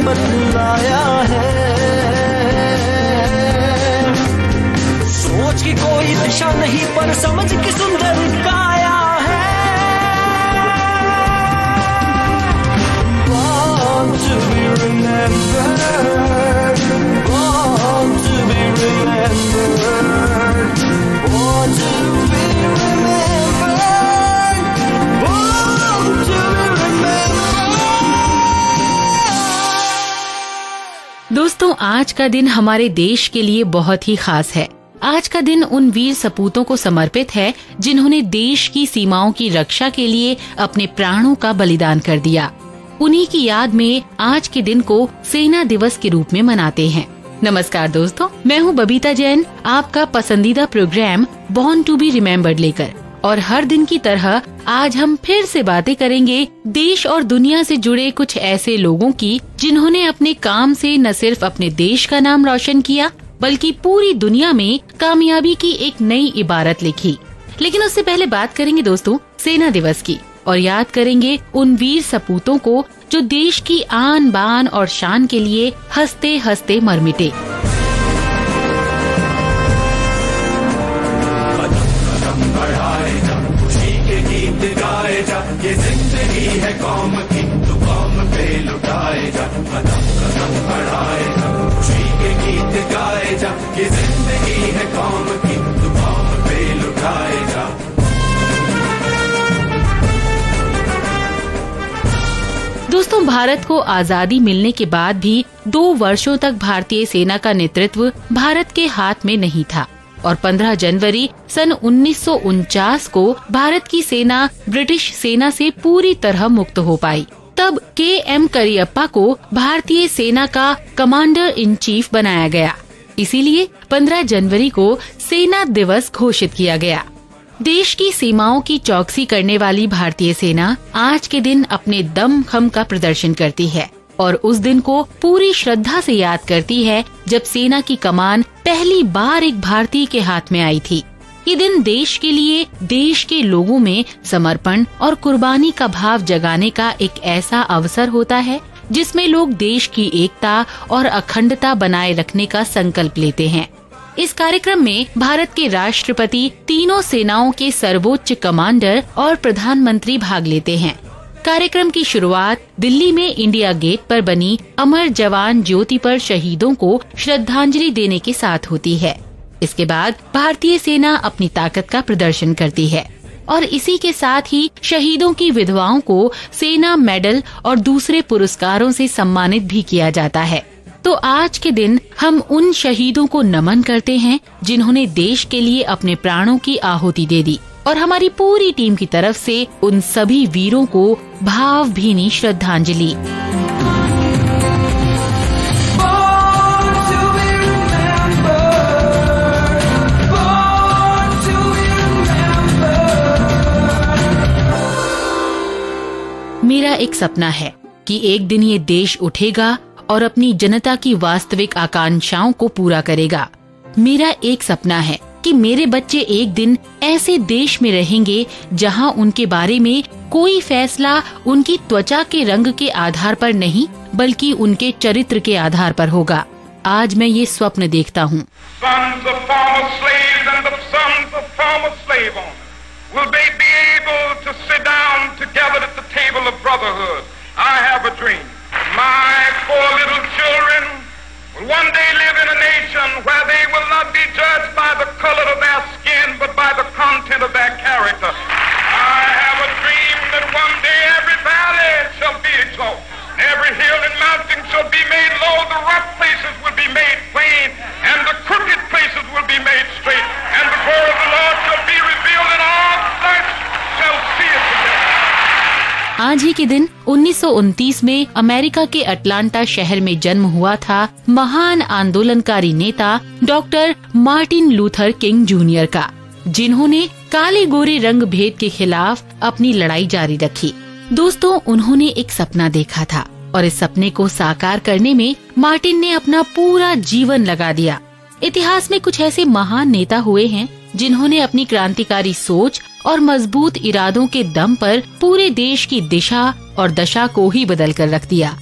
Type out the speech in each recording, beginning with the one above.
बतलाया है। सोच की कोई दिशा नहीं पर समझ की सुंदर काया है। Born to be remembered, born to be remembered, born to be remembered, born to be remembered। दोस्तों, आज का दिन हमारे देश के लिए बहुत ही खास है। आज का दिन उन वीर सपूतों को समर्पित है जिन्होंने देश की सीमाओं की रक्षा के लिए अपने प्राणों का बलिदान कर दिया। उन्हीं की याद में आज के दिन को सेना दिवस के रूप में मनाते हैं। नमस्कार दोस्तों, मैं हूं बबीता जैन, आपका पसंदीदा program born to be remembered लेकर। और हर दिन की तरह आज हम फिर से बातें करेंगे देश और दुनिया से जुड़े कुछ ऐसे लोगों की जिन्होंने अपने काम से न सिर्फ अपने देश का नाम रोशन किया बल्कि पूरी दुनिया में कामयाबी की एक नई इबारत लिखी। लेकिन उससे पहले बात करेंगे दोस्तों सेना दिवस की और याद करेंगे उन वीर सपूतों को जो देश की आन बान और शान के लिए हंसते हंसते मर मिटे। ये जिंदगी है कौम की, तू कौम पे लुटाए जा, कदम कदम बढ़ाए जा, खुशी के गीत गाए जा। ये जिंदगी है कौम की, तू कौम पे लुटाए जा। दोस्तों, भारत को आजादी मिलने के बाद भी 2 वर्षों तक भारतीय सेना का नेतृत्व भारत के हाथ में नहीं था और 15 जनवरी सन 1949 को भारत की सेना ब्रिटिश सेना से पूरी तरह मुक्त हो पाई। तब KM करियप्पा को भारतीय सेना का कमांडर इन चीफ बनाया गया। इसीलिए 15 जनवरी को सेना दिवस घोषित किया गया। देश की सीमाओं की चौकसी करने वाली भारतीय सेना आज के दिन अपने दमखम का प्रदर्शन करती है और उस दिन को पूरी श्रद्धा से याद करती है जब सेना की कमान पहली बार एक भारतीय के हाथ में आई थी। ये दिन देश के लिए देश के लोगों में समर्पण और कुर्बानी का भाव जगाने का एक ऐसा अवसर होता है जिसमें लोग देश की एकता और अखंडता बनाए रखने का संकल्प लेते हैं। इस कार्यक्रम में भारत के राष्ट्रपति, तीनों सेनाओं के सर्वोच्च कमांडर और प्रधानमंत्री भाग लेते हैं। कार्यक्रम की शुरुआत दिल्ली में इंडिया गेट पर बनी अमर जवान ज्योति पर शहीदों को श्रद्धांजलि देने के साथ होती है। इसके बाद भारतीय सेना अपनी ताकत का प्रदर्शन करती है और इसी के साथ ही शहीदों की विधवाओं को सेना मेडल और दूसरे पुरस्कारों से सम्मानित भी किया जाता है। तो आज के दिन हम उन शहीदों को नमन करते हैं जिन्होंने देश के लिए अपने प्राणों की आहुति दे दी और हमारी पूरी टीम की तरफ से उन सभी वीरों को भावभीनी श्रद्धांजलि। मेरा एक सपना है कि एक दिन ये देश उठेगा और अपनी जनता की वास्तविक आकांक्षाओं को पूरा करेगा। मेरा एक सपना है कि मेरे बच्चे एक दिन ऐसे देश में रहेंगे जहां उनके बारे में कोई फैसला उनकी त्वचा के रंग के आधार पर नहीं बल्कि उनके चरित्र के आधार पर होगा। आज मैं ये स्वप्न देखता हूँ। will one day live in a nation where they will not be judged by the color of their skin, but by the content of their character. I have a dream that one day every valley shall be exalted, every hill and mountain shall be made low, the rough places will be made plain, and the crooked places will be made straight, and the glory of the Lord shall be revealed, and all flesh shall see it together. आज ही के दिन 1929 में America के Atlanta शहर में जन्म हुआ था महान आंदोलनकारी नेता doctor Martin Luther king junior का, जिन्होंने काले गोरे रंग भेद के खिलाफ अपनी लड़ाई जारी रखी। दोस्तों, उन्होंने एक सपना देखा था और इस सपने को साकार करने में मार्टिन ने अपना पूरा जीवन लगा दिया। इतिहास में कुछ ऐसे महान नेता हुए हैं जिन्होंने अपनी क्रांतिकारी सोच और मजबूत इरादों के दम पर पूरे देश की दिशा और दशा को ही बदल कर रख दिया।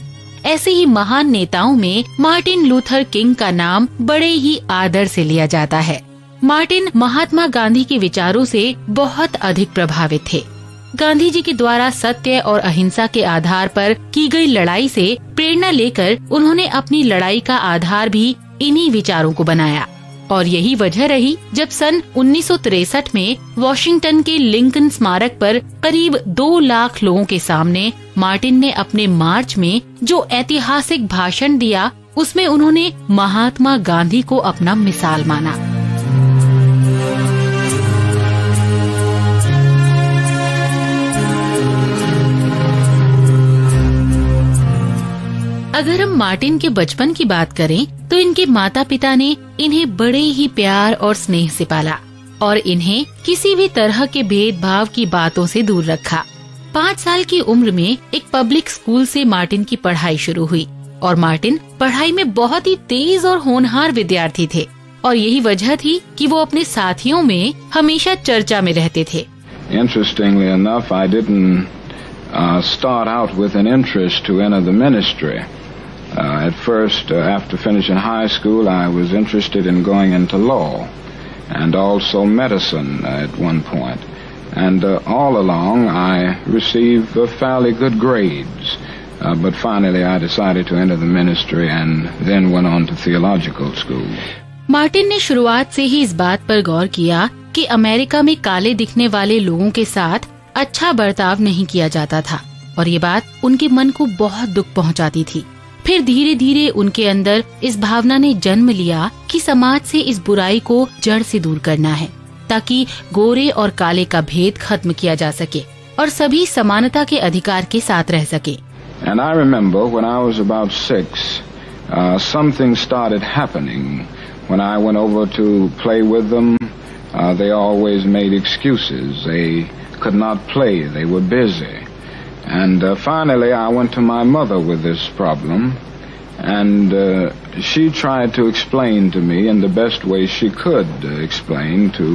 ऐसे ही महान नेताओं में मार्टिन लूथर किंग का नाम बड़े ही आदर से लिया जाता है। मार्टिन महात्मा गांधी के विचारों से बहुत अधिक प्रभावित थे। गांधी जी के द्वारा सत्य और अहिंसा के आधार पर की गई लड़ाई से प्रेरणा लेकर उन्होंने अपनी लड़ाई का आधार भी इन्हीं विचारों को बनाया। और यही वजह रही जब सन 1963 में वॉशिंगटन के लिंकन स्मारक पर करीब 2 लाख लोगों के सामने मार्टिन ने अपने मार्च में जो ऐतिहासिक भाषण दिया, उसमें उन्होंने महात्मा गांधी को अपना मिसाल माना। अगर हम मार्टिन के बचपन की बात करें तो इनके माता पिता ने इन्हें बड़े ही प्यार और स्नेह से पाला और इन्हें किसी भी तरह के भेदभाव की बातों से दूर रखा। 5 साल की उम्र में एक पब्लिक स्कूल से मार्टिन की पढ़ाई शुरू हुई और मार्टिन पढ़ाई में बहुत ही तेज और होनहार विद्यार्थी थे और यही वजह थी कि वो अपने साथियों में हमेशा चर्चा में रहते थे। Interestingly enough, I didn't start out with an interest to enter the ministry. At first, after finishing high school, I was interested in going into law and also medicine at one point. And all along, I received fairly good grades. But finally, I decided to enter the ministry and then went on to theological school. Martin ने शुरुआत से ही इस बात पर गौर किया कि America में काले दिखने वाले लोगों के साथ अच्छा बर्ताव नहीं किया जाता था और ये बात उनके मन को बहुत दुख पहुंचाती थी। फिर धीरे धीरे उनके अंदर इस भावना ने जन्म लिया कि समाज से इस बुराई को जड़ से दूर करना है ताकि गोरे और काले का भेद खत्म किया जा सके और सभी समानता के अधिकार के साथ रह सके। And I remember when I was about 6, something started happening. When I went over to play with them, they always made excuses. They could not play. They were busy. And finally, I went to my mother with this problem, and she tried to explain to me in the best way she could explain to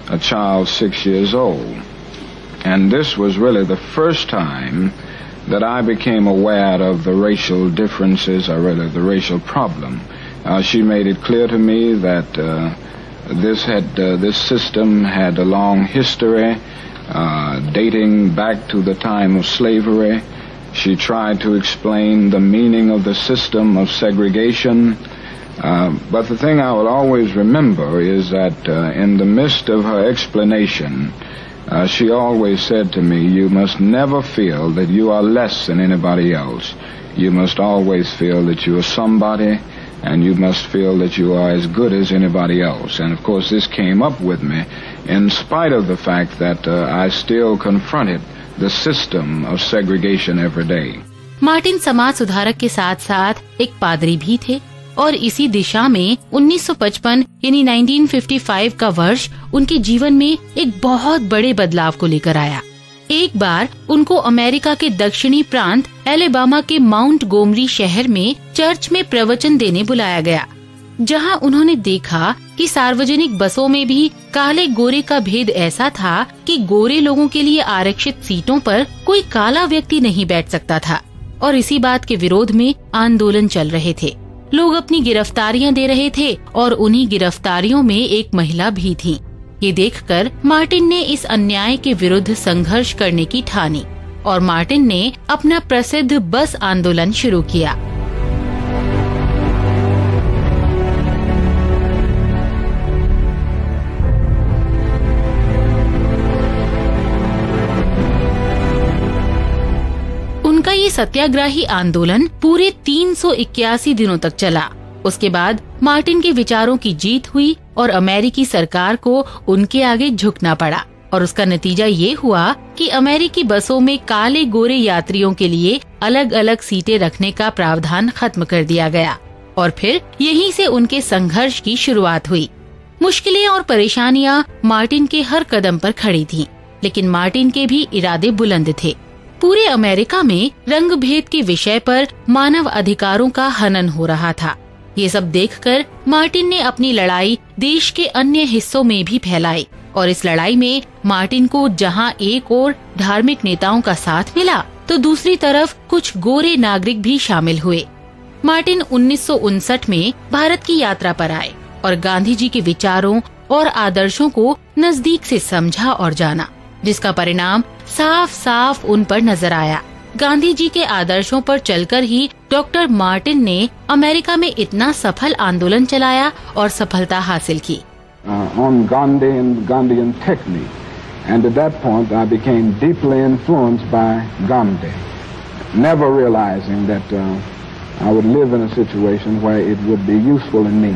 a child 6 years old. And this was really the first time that I became aware of the racial differences, or really the racial problem. She made it clear to me that this system had a long history, dating back to the time of slavery. She tried to explain the meaning of the system of segregation. But the thing I will always remember is that in the midst of her explanation, she always said to me, you must never feel that you are less than anybody else. You must always feel that you are somebody, and you must feel that you are as good as anybody else. And of course this came up with me in spite of the fact that I still confronted the system of segregation every day. Martin समाज सुधारक के साथ साथ एक पादरी भी थे और इसी दिशा में 1955 यानी 1955 का वर्ष उनके जीवन में एक बहुत बड़े बदलाव को लेकर आया। एक बार उनको अमेरिका के दक्षिणी प्रांत एलेबामा के माउंट गोमरी शहर में चर्च में प्रवचन देने बुलाया गया, जहां उन्होंने देखा कि सार्वजनिक बसों में भी काले गोरे का भेद ऐसा था कि गोरे लोगों के लिए आरक्षित सीटों पर कोई काला व्यक्ति नहीं बैठ सकता था और इसी बात के विरोध में आंदोलन चल रहे थे। लोग अपनी गिरफ्तारियां दे रहे थे और उन्हीं गिरफ्तारियों में एक महिला भी थी। ये देखकर मार्टिन ने इस अन्याय के विरुद्ध संघर्ष करने की ठानी और मार्टिन ने अपना प्रसिद्ध बस आंदोलन शुरू किया। उनका ये सत्याग्रही आंदोलन पूरे 381 दिनों तक चला। उसके बाद मार्टिन के विचारों की जीत हुई और अमेरिकी सरकार को उनके आगे झुकना पड़ा और उसका नतीजा ये हुआ कि अमेरिकी बसों में काले गोरे यात्रियों के लिए अलग अलग सीटें रखने का प्रावधान खत्म कर दिया गया और फिर यहीं से उनके संघर्ष की शुरुआत हुई। मुश्किलें और परेशानियां मार्टिन के हर कदम पर खड़ी थीं, लेकिन मार्टिन के भी इरादे बुलंद थे। पूरे अमेरिका में रंग भेद के विषय पर मानव अधिकारों का हनन हो रहा था। ये सब देखकर मार्टिन ने अपनी लड़ाई देश के अन्य हिस्सों में भी फैलाई और इस लड़ाई में मार्टिन को जहां एक ओर धार्मिक नेताओं का साथ मिला, तो दूसरी तरफ कुछ गोरे नागरिक भी शामिल हुए। मार्टिन 1959 में भारत की यात्रा पर आए और गांधी जी के विचारों और आदर्शों को नजदीक से समझा और जाना, जिसका परिणाम साफ साफ उन पर नजर आया। गांधी जी के आदर्शों पर चलकर ही डॉक्टर मार्टिन ने अमेरिका में इतना सफल आंदोलन चलाया और सफलता हासिल की। On Gandhi and Gandhian technique, and at that point I became deeply influenced by Gandhi, never realizing that I would live in a situation where it would be useful in me.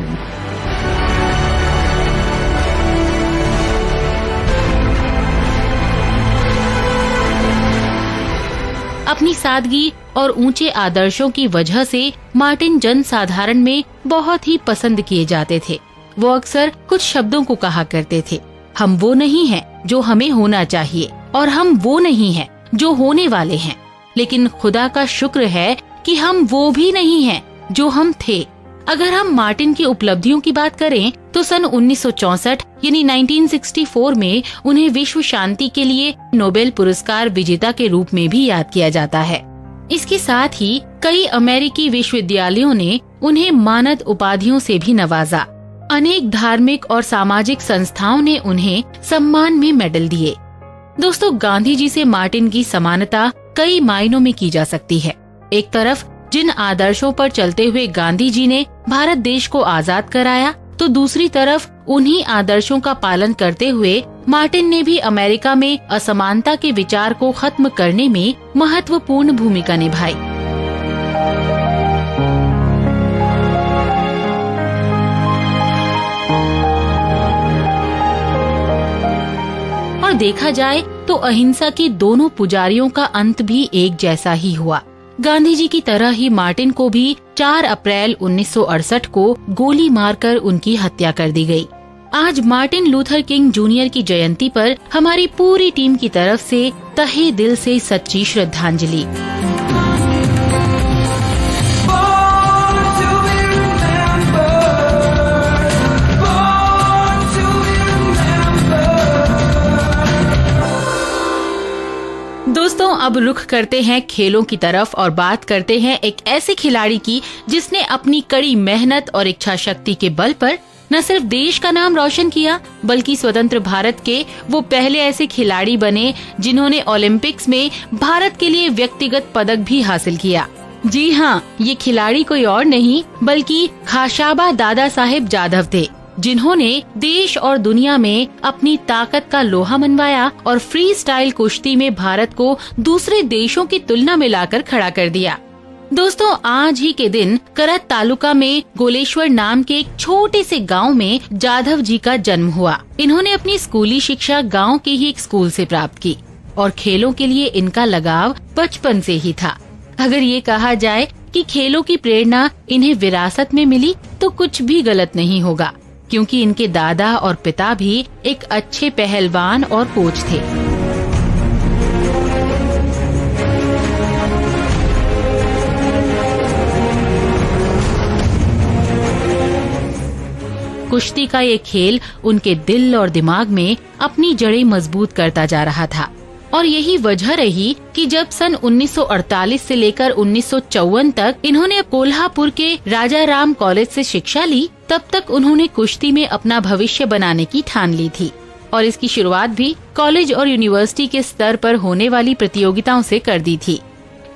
अपनी सादगी और ऊंचे आदर्शों की वजह से Martin जनसाधारण में बहुत ही पसंद किए जाते थे। वो अक्सर कुछ शब्दों को कहा करते थे, हम वो नहीं हैं जो हमें होना चाहिए और हम वो नहीं हैं जो होने वाले हैं, लेकिन खुदा का शुक्र है कि हम वो भी नहीं हैं जो हम थे। अगर हम मार्टिन की उपलब्धियों की बात करें तो सन 1964 यानी 1964 में उन्हें विश्व शांति के लिए नोबेल पुरस्कार विजेता के रूप में भी याद किया जाता है। इसके साथ ही कई अमेरिकी विश्वविद्यालयों ने उन्हें मानद उपाधियों से भी नवाजा। अनेक धार्मिक और सामाजिक संस्थाओं ने उन्हें सम्मान में मेडल दिए। दोस्तों, गांधी जी से मार्टिन की समानता कई मायनों में की जा सकती है। एक तरफ जिन आदर्शों पर चलते हुए गांधी जी ने भारत देश को आजाद कराया, तो दूसरी तरफ उन्हीं आदर्शों का पालन करते हुए मार्टिन ने भी अमेरिका में असमानता के विचार को खत्म करने में महत्वपूर्ण भूमिका निभाई। और देखा जाए तो अहिंसा के दोनों पुजारियों का अंत भी एक जैसा ही हुआ। गांधी जी की तरह ही मार्टिन को भी 4 अप्रैल 1968 को गोली मारकर उनकी हत्या कर दी गई। आज मार्टिन लूथर किंग जूनियर की जयंती पर हमारी पूरी टीम की तरफ से तहे दिल से सच्ची श्रद्धांजलि। दोस्तों, अब रुख करते हैं खेलों की तरफ और बात करते हैं एक ऐसे खिलाड़ी की जिसने अपनी कड़ी मेहनत और इच्छा शक्ति के बल पर न सिर्फ देश का नाम रोशन किया, बल्कि स्वतंत्र भारत के वो पहले ऐसे खिलाड़ी बने जिन्होंने ओलंपिक्स में भारत के लिए व्यक्तिगत पदक भी हासिल किया। जी हाँ, ये खिलाड़ी कोई और नहीं बल्कि खाशाबा दादा साहेब जाधव थे, जिन्होंने देश और दुनिया में अपनी ताकत का लोहा मनवाया और फ्री स्टाइल कुश्ती में भारत को दूसरे देशों की तुलना में लाकर खड़ा कर दिया। दोस्तों, आज ही के दिन करत तालुका में गोलेश्वर नाम के एक छोटे से गांव में जाधव जी का जन्म हुआ। इन्होंने अपनी स्कूली शिक्षा गांव के ही एक स्कूल से प्राप्त की और खेलों के लिए इनका लगाव बचपन से ही था। अगर ये कहा जाए कि खेलों की प्रेरणा इन्हें विरासत में मिली तो कुछ भी गलत नहीं होगा, क्योंकि इनके दादा और पिता भी एक अच्छे पहलवान और कोच थे। कुश्ती का ये खेल उनके दिल और दिमाग में अपनी जड़ें मजबूत करता जा रहा था और यही वजह रही कि जब सन 1948 से लेकर 1954 तक इन्होंने कोल्हापुर के राजा राम कॉलेज से शिक्षा ली, तब तक उन्होंने कुश्ती में अपना भविष्य बनाने की ठान ली थी और इसकी शुरुआत भी कॉलेज और यूनिवर्सिटी के स्तर पर होने वाली प्रतियोगिताओं से कर दी थी।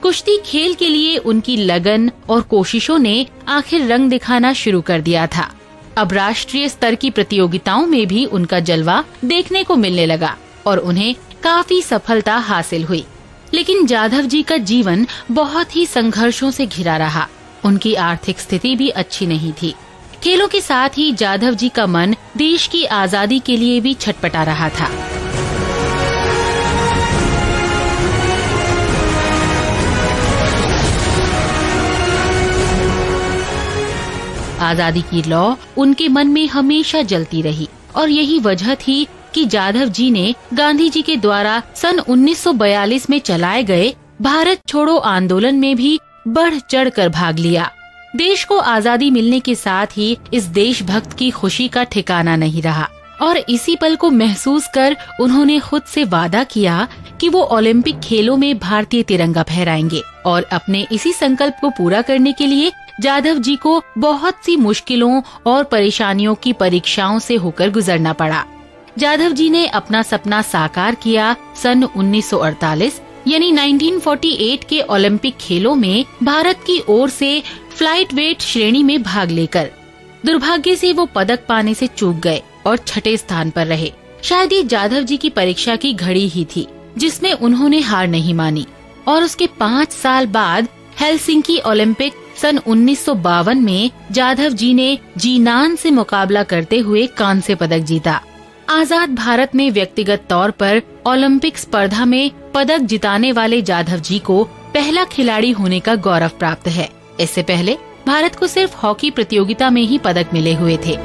कुश्ती खेल के लिए उनकी लगन और कोशिशों ने आखिर रंग दिखाना शुरू कर दिया था। अब राष्ट्रीय स्तर की प्रतियोगिताओं में भी उनका जलवा देखने को मिलने लगा और उन्हें काफी सफलता हासिल हुई। लेकिन जाधव जी का जीवन बहुत ही संघर्षों से घिरा रहा। उनकी आर्थिक स्थिति भी अच्छी नहीं थी। खेलों के साथ ही जाधव जी का मन देश की आजादी के लिए भी छटपटा रहा था। आजादी की लौ उनके मन में हमेशा जलती रही और यही वजह थी कि जाधव जी ने गांधी जी के द्वारा सन 1942 में चलाए गए भारत छोड़ो आंदोलन में भी बढ़ चढ़कर भाग लिया। देश को आजादी मिलने के साथ ही इस देशभक्त की खुशी का ठिकाना नहीं रहा। और इसी पल को महसूस कर उन्होंने खुद से वादा किया कि वो ओलंपिक खेलों में भारतीय तिरंगा फहराएंगे। और अपने इसी संकल्प को पूरा करने के लिए जाधव जी को बहुत सी मुश्किलों और परेशानियों की परीक्षाओं से होकर गुजरना पड़ा। जाधव जी ने अपना सपना साकार किया सन 1948 यानी 1948 के ओलंपिक खेलों में भारत की ओर से फ्लाइट वेट श्रेणी में भाग लेकर। दुर्भाग्य से वो पदक पाने से चूक गए और छठे स्थान पर रहे। शायद ये जाधव जी की परीक्षा की घड़ी ही थी जिसमें उन्होंने हार नहीं मानी और उसके 5 साल बाद हेलसिंकी ओलंपिक सन 1952 में जाधव जी ने जीनान से मुकाबला करते हुए कांस्य पदक जीता। आजाद भारत में व्यक्तिगत तौर पर ओलंपिक स्पर्धा में पदक जिताने वाले जाधव जी को पहला खिलाड़ी होने का गौरव प्राप्त है। इससे पहले भारत को सिर्फ हॉकी प्रतियोगिता में ही पदक मिले हुए थे।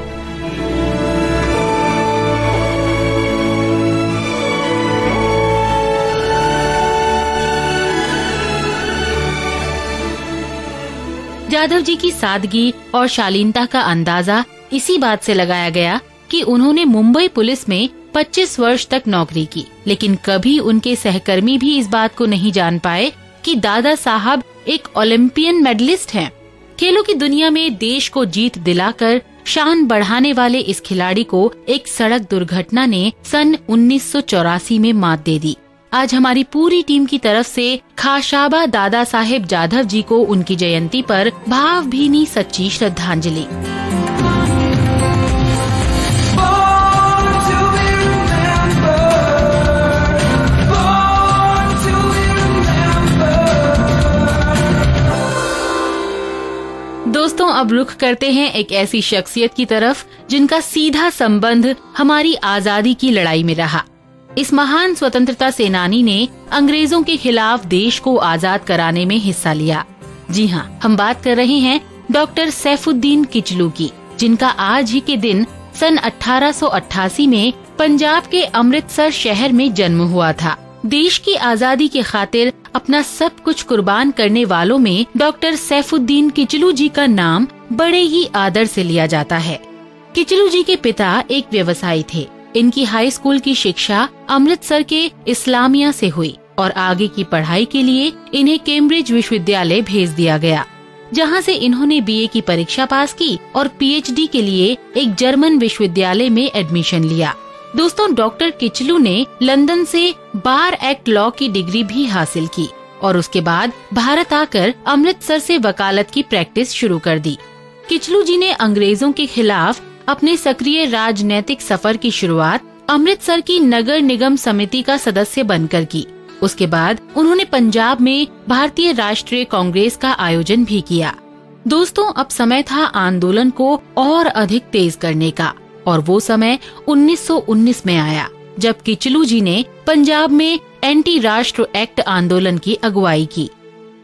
जाधव जी की सादगी और शालीनता का अंदाजा इसी बात से लगाया गया कि उन्होंने मुंबई पुलिस में 25 वर्ष तक नौकरी की, लेकिन कभी उनके सहकर्मी भी इस बात को नहीं जान पाए कि दादा साहब एक ओलंपियन मेडलिस्ट हैं। खेलों की दुनिया में देश को जीत दिलाकर शान बढ़ाने वाले इस खिलाड़ी को एक सड़क दुर्घटना ने सन 1984 में मात दे दी। आज हमारी पूरी टीम की तरफ से खाशाबा दादा साहेब जाधव जी को उनकी जयंती पर भावभीनी सच्ची श्रद्धांजलि। दोस्तों, अब रुख करते हैं एक ऐसी शख्सियत की तरफ जिनका सीधा संबंध हमारी आजादी की लड़ाई में रहा। इस महान स्वतंत्रता सेनानी ने अंग्रेजों के खिलाफ देश को आजाद कराने में हिस्सा लिया। जी हाँ, हम बात कर रहे हैं डॉक्टर सैफुद्दीन किचलू की, जिनका आज ही के दिन सन 1888 में पंजाब के अमृतसर शहर में जन्म हुआ था। देश की आजादी के खातिर अपना सब कुछ कुर्बान करने वालों में डॉक्टर सैफुद्दीन किचलू जी का नाम बड़े ही आदर से लिया जाता है। किचलू जी के पिता एक व्यवसायी थे। इनकी हाई स्कूल की शिक्षा अमृतसर के इस्लामिया से हुई और आगे की पढ़ाई के लिए इन्हें कैम्ब्रिज विश्वविद्यालय भेज दिया गया, जहां से इन्होंने बीए की परीक्षा पास की और पीएचडी के लिए एक जर्मन विश्वविद्यालय में एडमिशन लिया। दोस्तों, डॉक्टर किचलू ने लंदन से बार एक्ट लॉ की डिग्री भी हासिल की और उसके बाद भारत आकर अमृतसर से वकालत की प्रैक्टिस शुरू कर दी। किचलू जी ने अंग्रेजों के खिलाफ अपने सक्रिय राजनीतिक सफर की शुरुआत अमृतसर की नगर निगम समिति का सदस्य बनकर की। उसके बाद उन्होंने पंजाब में भारतीय राष्ट्रीय कांग्रेस का आयोजन भी किया। दोस्तों, अब समय था आंदोलन को और अधिक तेज करने का, और वो समय 1919 में आया, जब किचलू जी ने पंजाब में एंटी राष्ट्र एक्ट आंदोलन की अगुवाई की।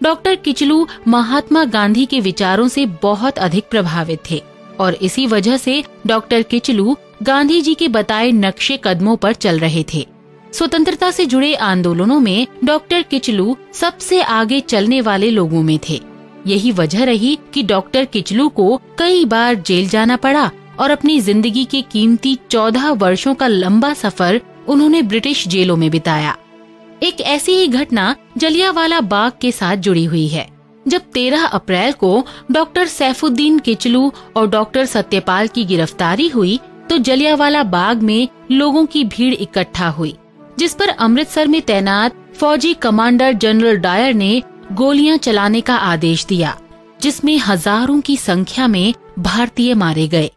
डॉक्टर किचलू महात्मा गांधी के विचारों से बहुत अधिक प्रभावित थे और इसी वजह से डॉक्टर किचलू गांधी जी के बताए नक्शे कदमों पर चल रहे थे। स्वतंत्रता से जुड़े आंदोलनों में डॉक्टर किचलू सबसे आगे चलने वाले लोगों में थे। यही वजह रही कि डॉक्टर किचलू को कई बार जेल जाना पड़ा और अपनी जिंदगी के कीमती 14 वर्षों का लंबा सफर उन्होंने ब्रिटिश जेलों में बिताया। एक ऐसी ही घटना जलियांवाला बाग के साथ जुड़ी हुई है। जब 13 अप्रैल को डॉक्टर सैफुद्दीन किचलू और डॉक्टर सत्यपाल की गिरफ्तारी हुई तो जलियांवाला बाग में लोगों की भीड़ इकट्ठा हुई, जिस पर अमृतसर में तैनात फौजी कमांडर जनरल डायर ने गोलियां चलाने का आदेश दिया, जिसमें हजारों की संख्या में भारतीय मारे गए।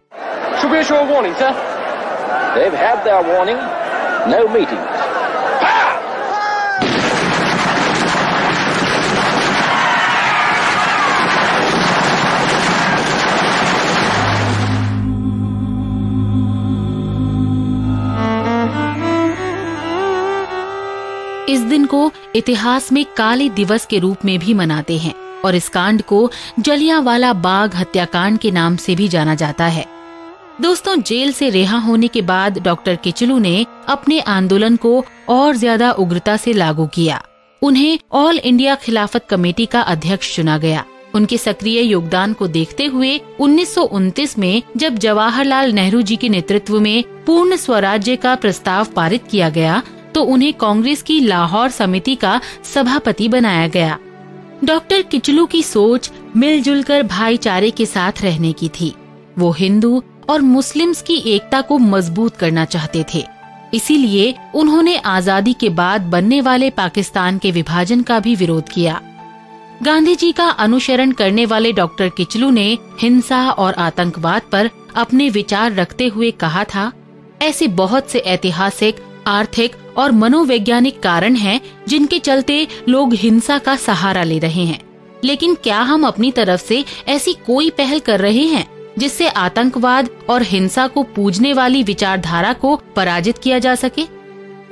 इस दिन को इतिहास में काले दिवस के रूप में भी मनाते हैं और इस कांड को जलियांवाला बाग हत्याकांड के नाम से भी जाना जाता है। दोस्तों, जेल से रिहा होने के बाद डॉक्टर किचलू ने अपने आंदोलन को और ज्यादा उग्रता से लागू किया। उन्हें ऑल इंडिया खिलाफत कमेटी का अध्यक्ष चुना गया उनके सक्रिय योगदान को देखते हुए 1929 में जब जवाहरलाल नेहरू जी के नेतृत्व में पूर्ण स्वराज्य का प्रस्ताव पारित किया गया तो उन्हें कांग्रेस की लाहौर समिति का सभापति बनाया गया। डॉक्टर किचलू की सोच मिलजुल कर भाईचारे के साथ रहने की थी। वो हिंदू और मुस्लिम्स की एकता को मजबूत करना चाहते थे। इसीलिए उन्होंने आजादी के बाद बनने वाले पाकिस्तान के विभाजन का भी विरोध किया। गांधी जी का अनुसरण करने वाले डॉक्टर किचलू ने हिंसा और आतंकवाद पर अपने विचार रखते हुए कहा था, ऐसे बहुत से ऐतिहासिक, आर्थिक और मनोवैज्ञानिक कारण हैं जिनके चलते लोग हिंसा का सहारा ले रहे हैं, लेकिन क्या हम अपनी तरफ से ऐसी कोई पहल कर रहे हैं जिससे आतंकवाद और हिंसा को पूजने वाली विचारधारा को पराजित किया जा सके?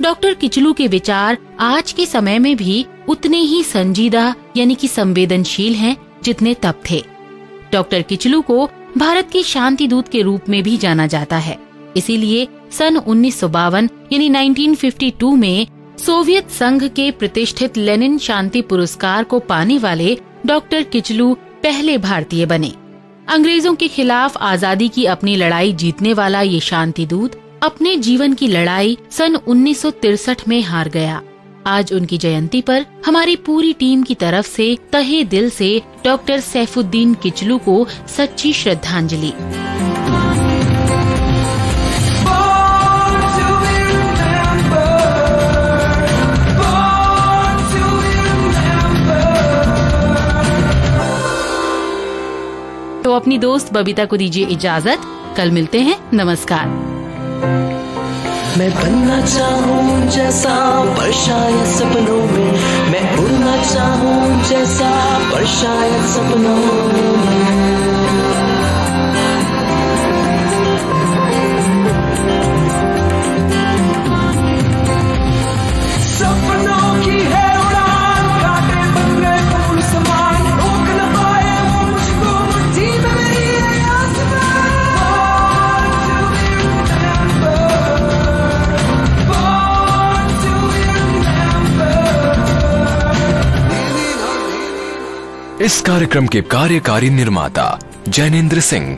डॉक्टर किचलू के विचार आज के समय में भी उतने ही संजीदा यानी कि संवेदनशील हैं जितने तब थे। डॉक्टर किचलू को भारत के शांति दूत के रूप में भी जाना जाता है। इसीलिए सन 1952 यानी 1952 में सोवियत संघ के प्रतिष्ठित लेनिन शांति पुरस्कार को पाने वाले डॉक्टर किचलू पहले भारतीय बने। अंग्रेजों के खिलाफ आजादी की अपनी लड़ाई जीतने वाला ये शांति दूत अपने जीवन की लड़ाई सन 1963 में हार गया। आज उनकी जयंती पर हमारी पूरी टीम की तरफ से तहे दिल से डॉक्टर सैफुद्दीन किचलू को सच्ची श्रद्धांजलि। तो अपनी दोस्त बबीता को दीजिए इजाजत। कल मिलते हैं। नमस्कार। मैं बनना चाहूँ जैसा पर शायद सपनों में, मैं उड़ना चाहूँ जैसा पर शायद सपनों में। सपनों की है उड़ान, कांटे बन गए फूल समान, रोक न पाए वो मुझको मुट्ठी में मेरी आसमान। इस कार्यक्रम के कार्यकारी निर्माता जैनेंद्र सिंह,